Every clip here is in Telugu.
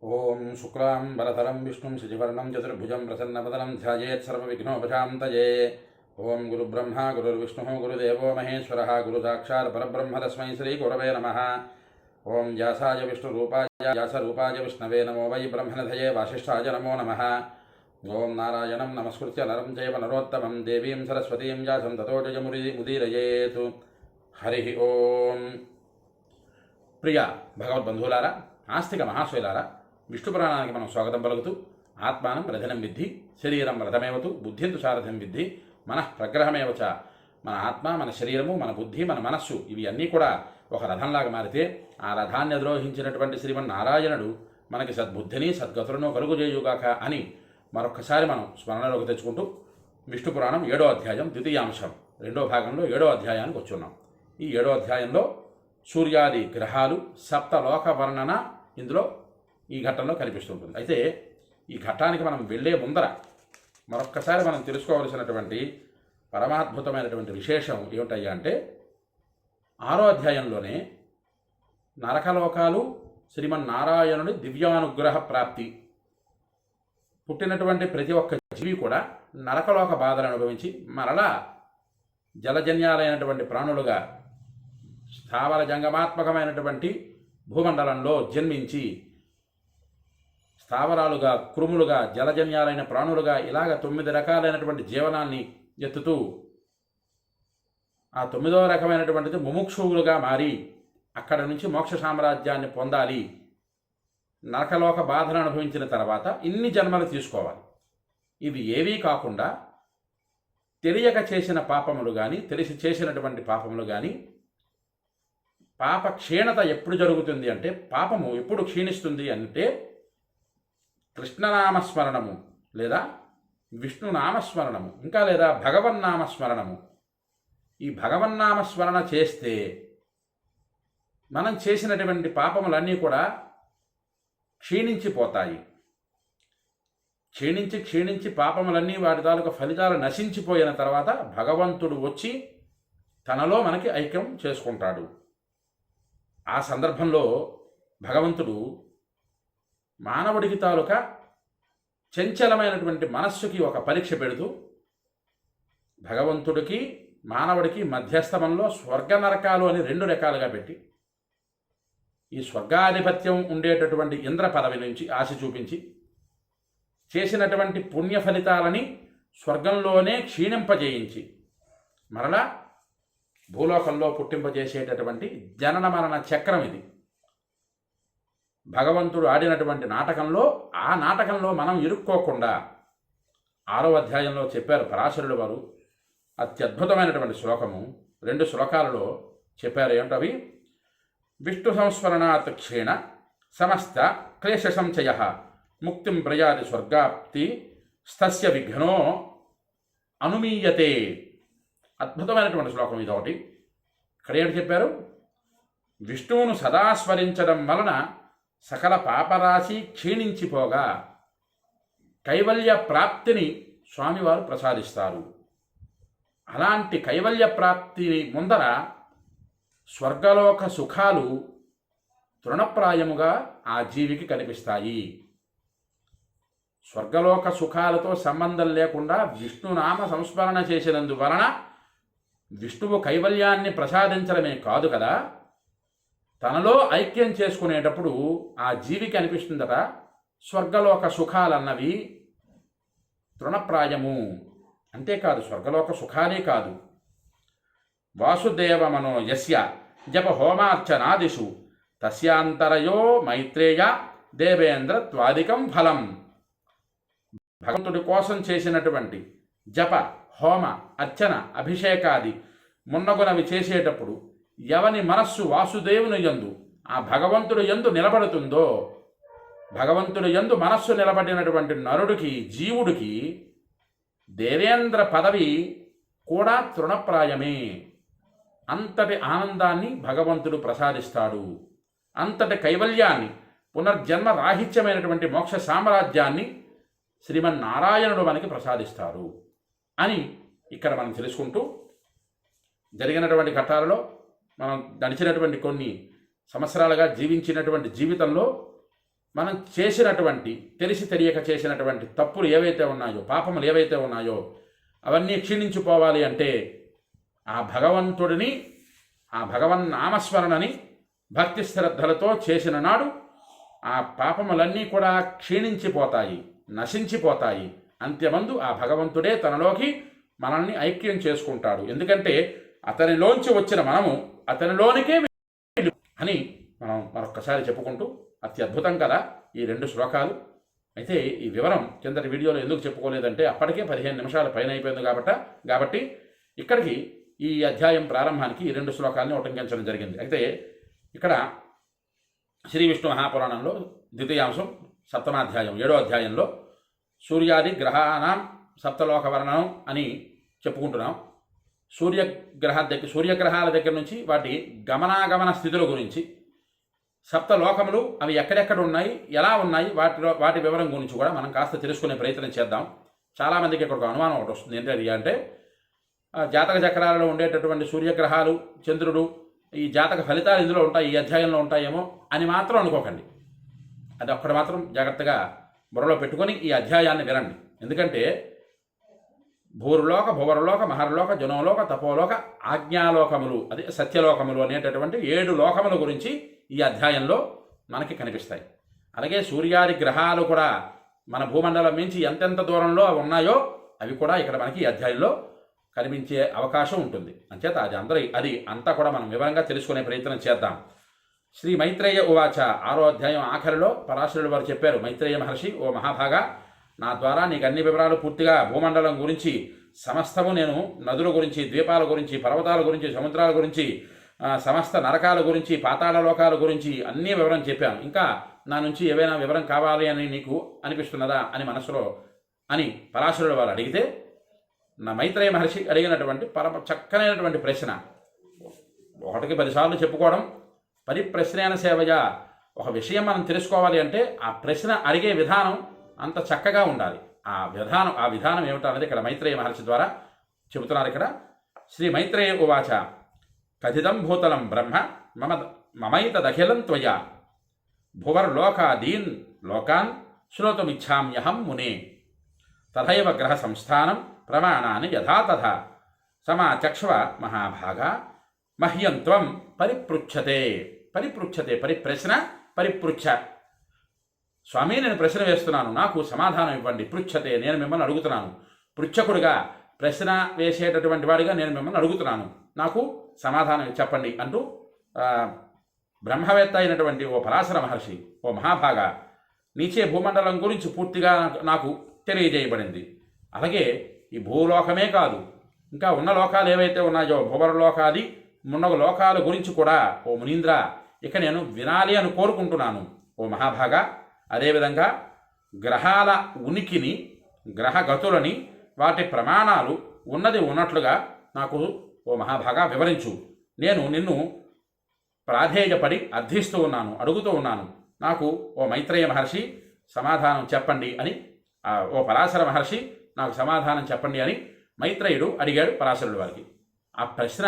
ఓం శుక్లాం వరధరం విష్ణుం శశివర్ణం చతుర్భుజం ప్రసన్నవదనం ధ్యాయేత్ సర్వవిఘ్నోపశాంతయే. ఓం గురుబ్రహ్మ గురుర్విష్ణుః గురుదేవో మహేశ్వరः గురు సాక్షాత్ పరబ్రహ్మ తస్మై శ్రీ గురవే నమః. ఓం వ్యాసాయ విష్ణురూపాయ వ్యాసరూపాయ విష్ణవే నమో వై బ్రహ్మనిధయే వాసిష్ఠాయ నమో నమః. ఓం నారాయణం నమస్కృత్య నరం చైవ నరోత్తమం దేవీం సరస్వతీం వ్యాసం తతో జయముదీరయేత్. హరి ఓం. ప్రియ భగవద్బంధువులారా, ఆస్తిక మహాశైలారా, విష్ణు పురాణానికి మనం స్వాగతం పలుకుతూ, ఆత్మానం రథనం విద్ధి శరీరం రథమేవతు బుద్ధింతు సారథం విద్ధి మనః ప్రగ్రహమేవచ. మన ఆత్మ, మన శరీరము, మన బుద్ధి, మన మనస్సు ఇవి అన్నీ కూడా ఒక రథంలాగా మారితే ఆ రథాన్ని అధిరోహించినటువంటి శ్రీమన్నారాయణుడు మనకి సద్బుద్ధిని సద్గతులను కలుగుజేయుగాక అని మరొక్కసారి మనం స్మరణలోకి తెచ్చుకుంటూ విష్ణు పురాణం 7వ అధ్యాయం ద్వితీయాంశం 2వ భాగంలో 7వ అధ్యాయానికి వచ్చున్నాం. ఈ 7వ అధ్యాయంలో సూర్యాది గ్రహాలు సప్తలోక వర్ణన ఇందులో ఈ ఘట్టంలో కనిపిస్తుంటుంది. అయితే ఈ ఘట్టానికి మనం వెళ్ళే ముందర మరొక్కసారి మనం తెలుసుకోవలసినటువంటి పరమాద్భుతమైనటువంటి విశేషం ఏమిటయ్యా అంటే, 6వ అధ్యాయంలోనే నరకలోకాలు శ్రీమన్నారాయణుడి దివ్యానుగ్రహ ప్రాప్తి, పుట్టినటువంటి ప్రతి ఒక్క జీవి కూడా నరకలోక బాధలు అనుభవించి మరలా జలజన్యాలైనటువంటి ప్రాణులుగా స్థావర జంగమాత్మకమైనటువంటి భూమండలంలో జన్మించి స్థావరాలుగా, క్రుములుగా, జలజన్యాలైన ప్రాణులుగా ఇలాగ 9 రకాలైనటువంటి జీవనాన్ని ఎత్తుతూ ఆ 9వ రకమైనటువంటిది ముముక్షువులుగా మారి అక్కడ నుంచి మోక్ష సామ్రాజ్యాన్ని పొందాలి. నరకలోక బాధను అనుభవించిన తర్వాత ఇన్ని జన్మలు తీసుకోవాలి. ఇవి ఏవీ కాకుండా తెలియక చేసిన పాపములు కానీ, తెలిసి చేసినటువంటి పాపములు కానీ, పాప క్షీణత ఎప్పుడు జరుగుతుంది అంటే, పాపము ఎప్పుడు క్షీణిస్తుంది అంటే కృష్ణనామస్మరణము లేదా విష్ణునామస్మరణము ఇంకా లేదా భగవన్నామస్మరణము. ఈ భగవన్నామస్మరణ చేస్తే మనం చేసినటువంటి పాపములన్నీ కూడా క్షీణించిపోతాయి. క్షీణించి పాపములన్నీ వాటి తాలూకు ఫలితాలు నశించిపోయిన తర్వాత భగవంతుడు వచ్చి తనలో మనకి ఐక్యం చేసుకుంటాడు. ఆ సందర్భంలో భగవంతుడు మానవుడికి తాలూకా చంచలమైనటువంటి మనస్సుకి ఒక పరీక్ష పెడుతూ, భగవంతుడికి మానవుడికి మధ్యస్థమంలో స్వర్గ నరకాలు అని 2 రకాలుగా పెట్టి, ఈ స్వర్గాధిపత్యం ఉండేటటువంటి ఇంద్ర పదవి నుంచి ఆశ చూపించి చేసినటువంటి పుణ్య ఫలితాలని స్వర్గంలోనే క్షీణింపజేయించి మరలా భూలోకంలో పుట్టింపజేసేటటువంటి జనన మరణ చక్రం ఇది. భగవంతుడు ఆడినటువంటి నాటకంలో, ఆ నాటకంలో మనం ఇరుక్కోకుండా 6వ అధ్యాయంలో చెప్పారు పరాశరుడు వారు. అత్యద్భుతమైనటువంటి శ్లోకము 2 శ్లోకాలలో చెప్పారు. ఏమిటవి? విష్ణు సంస్మరణాత్ క్షీణ సమస్త క్లేశ సంచయ ముక్తిం ప్రయాది స్వర్గాప్తి స్తస్య విఘ్నో అనుమీయతే. అద్భుతమైనటువంటి శ్లోకం ఇదొకటి. ఇక్కడ ఏంటి చెప్పారు? విష్ణువును సదా స్మరించడం వలన సకల పాపరాశి క్షీణించిపోగా కైవల్య ప్రాప్తిని స్వామివారు ప్రసాదిస్తారు. అలాంటి కైవల్య ప్రాప్తిని ముందర స్వర్గలోక సుఖాలు తృణప్రాయముగా ఆ జీవికి కనిపిస్తాయి. స్వర్గలోక సుఖాలతో సంబంధం లేకుండా విష్ణునామ సంస్మరణ చేసినందువలన విష్ణువు కైవల్యాన్ని ప్రసాదించడమే కాదు కదా, తనలో ఐక్యం చేసుకునేటప్పుడు ఆ జీవికి అనిపిస్తుందట స్వర్గలోక సుఖాలన్నవి తృణప్రాయము. అంతేకాదు, స్వర్గలోక సుఖాలే కాదు, వాసుదేవమనో యస్య జప హోమార్చనాదిషు తస్యాంతరయో మైత్రేయ దేవేంద్ర త్వాదికం ఫలం. భగవంతుడి కోసం చేసినటువంటి జప, హోమ, అర్చన, అభిషేకాది మున్నగునవి చేసేటప్పుడు ఎవని మనస్సు వాసుదేవుని యందు, ఆ భగవంతుడు యందు నిలబడుతుందో, భగవంతుడు యందు మనస్సు నిలబడినటువంటి నరుడికి, జీవుడికి దేవేంద్ర పదవి కూడా తృణప్రాయమే. అంతటి ఆనందాన్ని భగవంతుడు ప్రసాదిస్తాడు. అంతటి కైవల్యాన్ని, పునర్జన్మ రాహిత్యమైనటువంటి మోక్ష సామ్రాజ్యాన్ని శ్రీమన్నారాయణుడు మనకి ప్రసాదిస్తారు అని ఇక్కడ మనం తెలుసుకుంటూ, జరిగినటువంటి ఘట్టాలలో మనం గడిచినటువంటి కొన్ని సంవత్సరాలుగా జీవించినటువంటి జీవితంలో మనం చేసినటువంటి తెలిసి తెలియక చేసినటువంటి తప్పులు ఏవైతే ఉన్నాయో, పాపములు ఏవైతే ఉన్నాయో అవన్నీ క్షీణించిపోవాలి అంటే ఆ భగవంతుడిని, ఆ భగవన్నామస్మరణని భక్తి శ్రద్ధలతో చేసిన నాడు ఆ పాపములన్నీ కూడా క్షీణించిపోతాయి, నశించిపోతాయి. అంత్యమందు ఆ భగవంతుడే తనలోకి మనల్ని ఐక్యం చేసుకుంటాడు. ఎందుకంటే అతనిలోంచి వచ్చిన మనము అతనిలోనికే అని మనం మరొక్కసారి చెప్పుకుంటూ, అత్యద్భుతం కదా ఈ 2 శ్లోకాలు. అయితే ఈ వివరం కిందటి వీడియోలో ఎందుకు చెప్పుకోలేదంటే అప్పటికే 15 నిమిషాల పైన అయిపోయింది కాబట్టి ఇక్కడికి ఈ అధ్యాయం ప్రారంభానికి ఈ 2 శ్లోకాలని ఉటంకించడం జరిగింది. అయితే ఇక్కడ శ్రీ విష్ణు మహాపురాణంలో ద్వితీయాంశం 7వ అధ్యాయం 7వ అధ్యాయంలో సూర్యాది గ్రహానాం సప్తలోక వర్ణనం అని చెప్పుకుంటున్నాం. సూర్యగ్రహాల దగ్గర నుంచి వాటి గమనాగమన స్థితుల గురించి, సప్తలోకములు అవి ఎక్కడెక్కడ ఉన్నాయి, ఎలా ఉన్నాయి, వాటి వివరం గురించి కూడా మనం కాస్త తెలుసుకునే ప్రయత్నం చేద్దాం. చాలామందికి ఇక్కడ ఒక అనుమానం ఒకటి వస్తుంది. ఏంటది అంటే జాతక చక్రాలలో ఉండేటటువంటి సూర్యగ్రహాలు, చంద్రుడు, ఈ జాతక ఫలితాలు ఇందులో ఉంటాయి, ఈ అధ్యాయంలో ఉంటాయేమో అని మాత్రం అనుకోకండి. అది ఒక్కటి మాత్రం జాగ్రత్తగా బుర్రలో పెట్టుకొని ఈ అధ్యాయాన్ని వినండి. ఎందుకంటే భూర్లోక, భువర్లోక, మహర్లోక, జనోలోక, తపోలోక, ఆజ్ఞాలోకములు, అదే సత్యలోకములు అనేటటువంటి 7 లోకముల గురించి ఈ అధ్యాయంలో మనకి కనిపిస్తాయి. అలాగే సూర్యాది గ్రహాలు కూడా మన భూమండలం నుంచి ఎంతెంత దూరంలో ఉన్నాయో అవి కూడా ఇక్కడ మనకి ఈ అధ్యాయంలో కనిపించే అవకాశం ఉంటుంది. అంచేత అది అంతా కూడా మనం వివరంగా తెలుసుకునే ప్రయత్నం చేద్దాం. శ్రీ మైత్రేయ ఉవాచ 6వ అధ్యాయం ఆఖరిలో పరాశరుడు వారు చెప్పారు, మైత్రేయ మహర్షి, ఓ మహాభాగా, నా ద్వారా నీకు అన్ని వివరాలు పూర్తిగా భూమండలం గురించి సమస్తము, నేను నదుల గురించి, ద్వీపాల గురించి, పర్వతాల గురించి, సముద్రాల గురించి, సమస్త నరకాల గురించి, పాతాళ లోకాల గురించి అన్నీ వివరం చెప్పాను. ఇంకా నా నుంచి ఏవైనా వివరం కావాలి అని నీకు అనిపిస్తున్నదా అని మనసులో అని పరాశరుడు వారు అడిగితే, నా మైత్రేయ మహర్షి అడిగినటువంటి పరమ చక్కనైనటువంటి ప్రశ్న, 1కి 10 సార్లు చెప్పుకోవడం, పరిప్రశ్నేన సేవయ, ఒక విషయం మనం తెలుసుకోవాలి అంటే ఆ ప్రశ్న అడిగే విధానం అంత చక్కగా ఉండాలి. ఆ విధానం ఏమిటన్నది ఇక్కడ మైత్రేయ మహర్షి ద్వారా చెబుతున్నారు. ఇక్కడ శ్రీ మైత్రేయ ఉవాచ కథితం భూతలం బ్రహ్మ మమైతదఖిలం త్వయా భువర్లోకాదీన్ లోకాన్ శ్రోతుమిచ్ఛామ్యహం మునే తథైవ గ్రహ సంస్థానం ప్రమాణాన్ని యథా తథా సమాచక్ష్వ మహాభాగా మహ్యం త్వం పరిపృచ్ఛతే. పరిప్రశ్న, పరిపృచ్ఛ. స్వామి, నేను ప్రశ్న వేస్తున్నాను, నాకు సమాధానం ఇవ్వండి. పృచ్ఛతే, నేను మిమ్మల్ని అడుగుతున్నాను. పృచ్ఛకుడిగా, ప్రశ్న వేసేటటువంటి వాడిగా నేను మిమ్మల్ని అడుగుతున్నాను, నాకు సమాధానం చెప్పండి అంటూ బ్రహ్మవేత్త అయినటువంటి ఓ పరాశర మహర్షి, ఓ మహాభాగా, నీచే భూమండలం గురించి పూర్తిగా నాకు తెలియజేయబడింది. అలాగే ఈ భూలోకమే కాదు, ఇంకా ఉన్న లోకాలు ఏవైతే ఉన్నాయో, భువర్లోకాది మున్నగు లోకాల గురించి కూడా ఓ మునీంద్ర ఇక నేను వినాలి అని కోరుకుంటున్నాను ఓ మహాభాగా. అదేవిధంగా గ్రహాల ఉనికిని, గ్రహగతులని, వాటి ప్రమాణాలు ఉన్నది ఉన్నట్లుగా నాకు ఓ మహాభాగా వివరించు. నేను నిన్ను ప్రాధేయపడి అర్థిస్తూ ఉన్నాను, అడుగుతూ ఉన్నాను, నాకు ఓ మైత్రేయ మహర్షి సమాధానం చెప్పండి అని, ఓ పరాశర మహర్షి నాకు సమాధానం చెప్పండి అని మైత్రేయుడు అడిగాడు పరాశరుడు వారికి. ఆ ప్రశ్న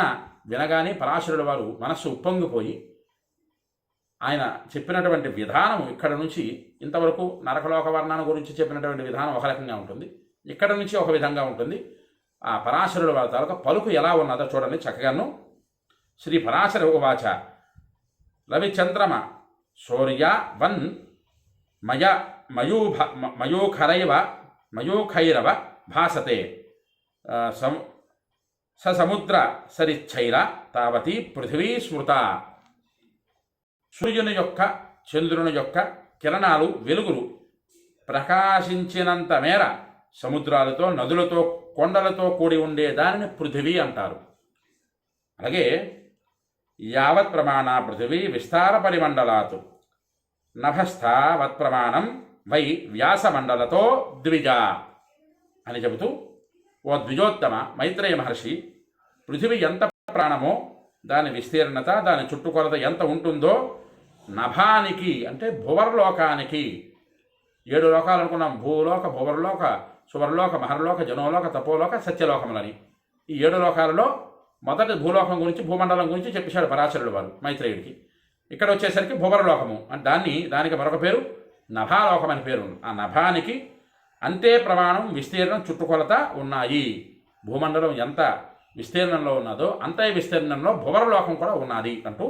వినగానే పరాశరుడు వారు మనస్సు ఉప్పొంగిపోయి, ఆయన చెప్పినటువంటి విధానం ఇక్కడ నుంచి ఇంతవరకు నరకలోక వర్ణన గురించి చెప్పినటువంటి విధానం ఒక రకంగా ఉంటుంది, ఇక్కడ నుంచి ఒక విధంగా ఉంటుంది. ఆ పరాశరుడు వారి తాలూకా పలుకు ఎలా ఉన్నదో చూడండి చక్కగాను. శ్రీ పరాశర ఉవాచ రవిచంద్రమ సూర్య వన్ మయూఖైరవ భాసతే సముద్ర సరిచ్చైర తావతి పృథివీ స్మృత. సూర్యుని యొక్క, చంద్రుని యొక్క కిరణాలు, వెలుగులు ప్రకాశించినంత మేర సముద్రాలతో, నదులతో, కొండలతో కూడి ఉండే దానిని పృథివీ అంటారు. అలాగే యావత్ ప్రమాణ పృథివీ విస్తార పరిమండలాతు నభస్థావత్ ప్రమాణం వై వ్యాసమండలతో ద్విజ అని చెబుతూ, ఓ ద్విజోత్తమ మైత్రేయ మహర్షి, పృథివీ ఎంత ప్రాణమో, దాని విస్తీర్ణత, దాని చుట్టుకొలత ఎంత ఉంటుందో నభానికి అంటే భువర్లోకానికి, 7 లోకాలు అనుకున్నాం, భూలోక, భువర్లోక, సువర్లోక, మహర్లోక, జనోలోక, తపోలోక, సత్యలోకములని. ఈ 7 లోకాలలో మొదటి భూలోకం గురించి, భూమండలం గురించి చెప్పేశాడు పరాశరుడు వారు మైత్రేయుడికి. ఇక్కడ వచ్చేసరికి భువర్లోకము అంటే దానికి మరొక పేరు నభాలోకం అని పేరు. ఆ నభానికి అంతే ప్రమాణం విస్తీర్ణం చుట్టుకొలత ఉన్నాయి. భూమండలం ఎంత విస్తీర్ణంలో ఉన్నదో అంతే విస్తీర్ణంలో భువరలోకం కూడా ఉన్నది అంటూ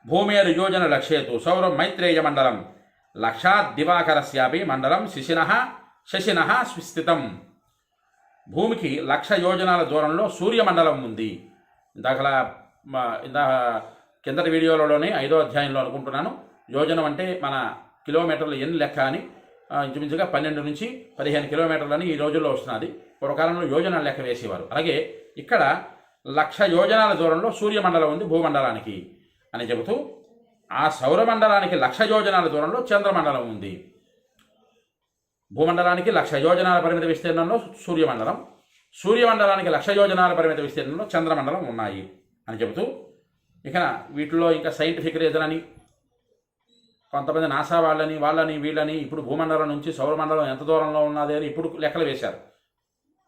భూమేరు యోజన లక్ష్యేతు సౌరం మైత్రేయ మండలం లక్షాదివాకరస్యాపి మండలం శశిన స్విస్థితం. భూమికి 1,00,000 యోజనాల దూరంలో సూర్యమండలం ఉంది. ఇందా కిందటి వీడియోలలోనే 5వ అధ్యాయంలో అనుకుంటున్నాను. యోజనం అంటే మన కిలోమీటర్లు ఎన్ని లెక్క అని, ఇంచుమించుగా 12 నుంచి 15 కిలోమీటర్లని ఈ రోజుల్లో వస్తున్నది. పూర్వకాలంలో యోజనాలు లెక్క వేసేవారు. అలాగే ఇక్కడ 1,00,000 యోజనాల దూరంలో సూర్యమండలం ఉంది భూమండలానికి అని చెబుతూ, ఆ సౌరమండలానికి 1,00,000 యోజనాల దూరంలో చంద్రమండలం ఉంది. భూమండలానికి 1,00,000 యోజనాల పరిమిత విస్తీర్ణంలో సూర్యమండలం, సూర్యమండలానికి 1,00,000 యోజనాల పరిమిత విస్తీర్ణంలో చంద్రమండలం ఉన్నాయి అని చెబుతూ, ఇక వీటిలో ఇంకా సైంటిఫిక్ రీజన్ అని కొంతమంది నాసా వాళ్ళని వీళ్ళని ఇప్పుడు భూమండలం నుంచి సౌరమండలం ఎంత దూరంలో ఉన్నది అని ఇప్పుడు లెక్కలు వేశారు.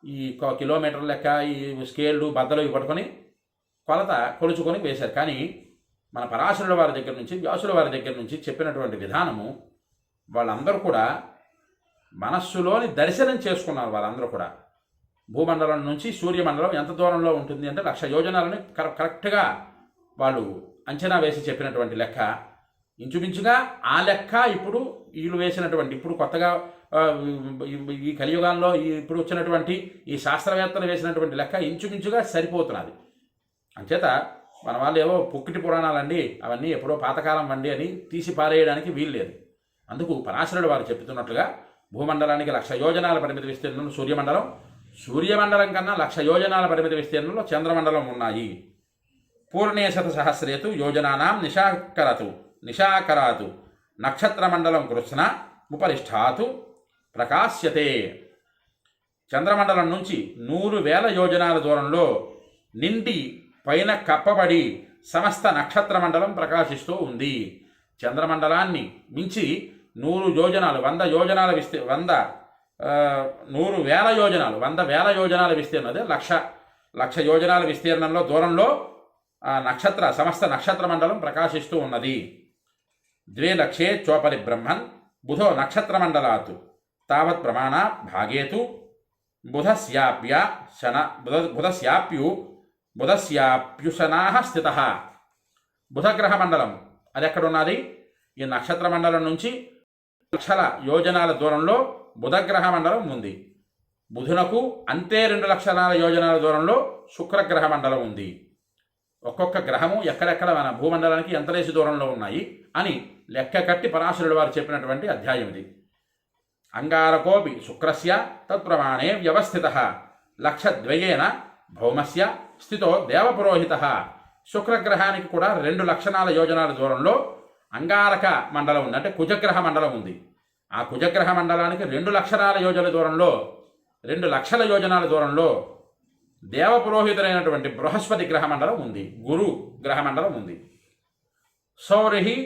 ఈ కిలోమీటర్ లెక్క, ఈ స్కేళ్ళు బద్దలు ఇవి పట్టుకొని కొలుచుకొని వేశారు. కానీ మన పరాశరుల వారి దగ్గర నుంచి, వ్యాసుల వారి దగ్గర నుంచి చెప్పినటువంటి విధానము వాళ్ళందరూ కూడా మనస్సులోని దర్శనం చేసుకున్నారు. వాళ్ళందరూ కూడా భూమండలం నుంచి సూర్యమండలం ఎంత దూరంలో ఉంటుంది అంటే 1,00,000 యోజనాలని కరెక్ట్గా వాళ్ళు అంచనా వేసి చెప్పినటువంటి లెక్క. ఇంచుమించుగా ఆ లెక్క ఇప్పుడు వీళ్ళు వేసినటువంటి, ఇప్పుడు కొత్తగా ఈ కలియుగాల్లో ఇప్పుడు వచ్చినటువంటి ఈ శాస్త్రవేత్తలు వేసినటువంటి లెక్క ఇంచుమించుగా సరిపోతున్నది. అంచేత మన వాళ్ళు ఏవో పుక్కిటి పురాణాలండి, అవన్నీ ఎప్పుడో పాతకాలం వండి అని తీసి పారేయడానికి వీల్లేదు. అందుకు పరాశరుడు వారు చెప్తున్నట్లుగా భూమండలానికి 1,00,000 యోజనాల పరిమిత విస్తీర్ణంలో సూర్యమండలం, సూర్యమండలం కన్నా 1,00,000 యోజనాల పరిమిత విస్తీర్ణంలో చంద్రమండలం ఉన్నాయి. పూర్ణే శతసహస్రేతు యోజనానాం నిశాకరాతు నక్షత్రమండలం కృష్ణ ఉపరిష్ఠాతు ప్రకాశ్యతే. చంద్రమండలం నుంచి 100,000 యోజనాల దూరంలో నిండి పైన కప్పబడి సమస్త నక్షత్ర మండలం ప్రకాశిస్తూ ఉంది. చంద్రమండలాన్ని మించి 100 యోజనాలు 100 యోజనాల 100,000 యోజనాలు 100,000 యోజనాల విస్తీర్ణం, అదే 1,00,000 యోజనాల విస్తీర్ణంలో దూరంలో సమస్త నక్షత్ర మండలం ప్రకాశిస్తూ ఉన్నది. 2,00,000 చోపరి బ్రహ్మన్ బుధో నక్షత్రమండలాత్ తావత్ ప్రమాణ భాగేతు బుధస్యాప్యుశనా స్థిత. బుధగ్రహ మండలం అది ఎక్కడున్నది? ఈ నక్షత్ర మండలం నుంచి 1,00,000 యోజనాల దూరంలో బుధగ్రహ మండలం ఉంది. బుధునకు అంతే 2,00,000 యోజనాల దూరంలో శుక్రగ్రహ మండలం ఉంది. ఒక్కొక్క గ్రహము ఎక్కడెక్కడ మన భూమండలానికి ఎంతలేసి దూరంలో ఉన్నాయి అని లెక్క కట్టి పరాశరుడు వారు చెప్పినటువంటి అధ్యాయం ఇది. అంగారకోపి శుక్రస్య తత్ప్రమాణే వ్యవస్థిత 1,02,000 భౌమస్య స్థితో దేవపురోహిత. శుక్రగ్రహానికి కూడా 2,00,000 యోజనాల దూరంలో అంగారక మండలం ఉంది, అంటే కుజగ్రహ మండలం ఉంది. ఆ కుజగ్రహ మండలానికి 2,00,000 యోజనాల దూరంలో దేవపురోహితులైనటువంటి బృహస్పతి గ్రహ మండలం ఉంది, గురు గ్రహ మండలం ఉంది. సౌరిహి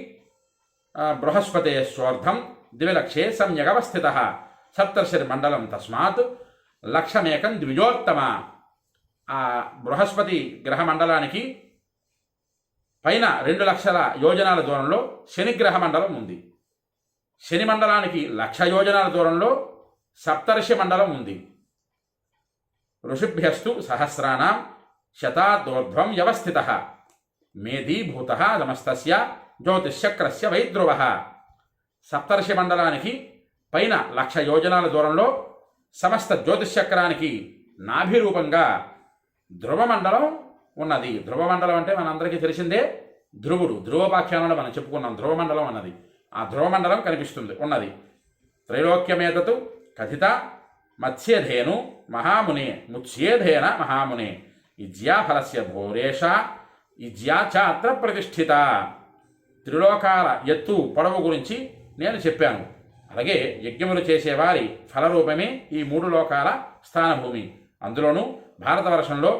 బృహస్పతే స్వార్థం 2,00,000 సమ్యగవస్థిత సప్తర్షిర్మండలం తస్మాత్ 1,00,000 ద్విజోత్తమ. ఆ బృహస్పతి గ్రహ మండలానికి పైన 2,00,000 యోజనాల దూరంలో శనిగ్రహ మండలం ఉంది. శని మండలానికి 1,00,000 యోజనాల దూరంలో సప్తర్షి మండలం ఉంది. ఋషిభ్యస్తు సహస్రాణం శతాదోర్ధ్వం వ్యవస్థిత మేధీభూత నమస్తస్య జ్యోతిశ్చక్రస్య వైద్రువ. సప్తర్షి మండలానికి పైన 1,00,000 యోజనాల దూరంలో సమస్త జ్యోతిశ్చక్రానికి నాభిరూపంగా ధ్రువమండలం ఉన్నది. ధ్రువమండలం అంటే మనందరికీ తెలిసిందే, ధ్రువుడు, ధ్రువోపాఖ్యానంలో మనం చెప్పుకున్నాం ధ్రువమండలం అన్నది. ఆ ధ్రువమండలం కనిపిస్తుంది ఉన్నది. త్రైలోక్యమేతతు కథిత మత్స్యధేను మహామునే ముత్స్యేధేన మహామునే ఇజ్యాఫలస్య భోరేష ఇజ్యా చ అత్ర ప్రతిష్ఠిత. త్రిలోకాల ఎత్తు పొడవు గురించి నేను చెప్పాను. అలాగే యజ్ఞములు చేసేవారి ఫలరూపమే ఈ 3 లోకాల స్థానభూమి. అందులోనూ భారతవర్షంలో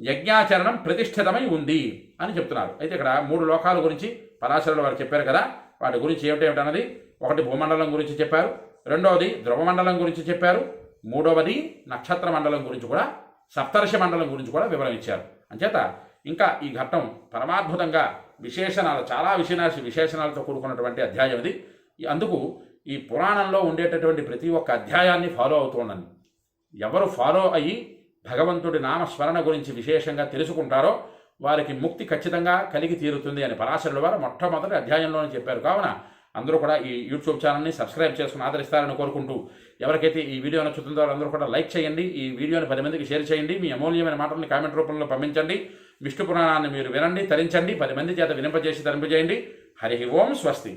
యజ్ఞాచరణం ప్రతిష్ఠితమై ఉంది అని చెప్తున్నారు. అయితే ఇక్కడ 3 లోకాల గురించి పరాశరులు వారు చెప్పారు కదా, వాటి గురించి ఏమిటన్నది, ఒకటి భూమండలం గురించి చెప్పారు, రెండవది ధ్రువమండలం గురించి చెప్పారు, మూడవది నక్షత్ర మండలం గురించి కూడా, సప్తర్షి మండలం గురించి కూడా వివరణ ఇచ్చారు. అంచేత ఇంకా ఈ ఘట్టం పరమాద్భుతంగా విశేషణాలు, చాలా విశేషణాలతో కూడుకున్నటువంటి అధ్యాయం ఇది. అందుకు ఈ పురాణంలో ఉండేటటువంటి ప్రతి ఒక్క అధ్యాయాన్ని ఫాలో అవుతూ ఉండండి. ఎవరు ఫాలో అయ్యి భగవంతుడి నామస్మరణ గురించి విశేషంగా తెలుసుకుంటారో వారికి ముక్తి ఖచ్చితంగా కలిగి తీరుతుంది అని పరాశరుల వారు మొట్టమొదటి అధ్యాయంలోనే చెప్పారు. కావున అందరూ కూడా ఈ యూట్యూబ్ ఛానల్ని సబ్స్క్రైబ్ చేసుకుని ఆదరిస్తారని కోరుకుంటూ, ఎవరికైతే ఈ వీడియో నచ్చుతుందో అందరూ కూడా లైక్ చేయండి, ఈ వీడియోని 10 మందికి షేర్ చేయండి, మీ అమూల్యమైన మాటల్ని కామెంట్ రూపంలో పంపించండి, విష్ణు పురాణాన్ని మీరు వినండి, తరించండి, 10 మంది చేత వినింపజేసి తరింపజేయండి. హరి ఓం స్వస్తి.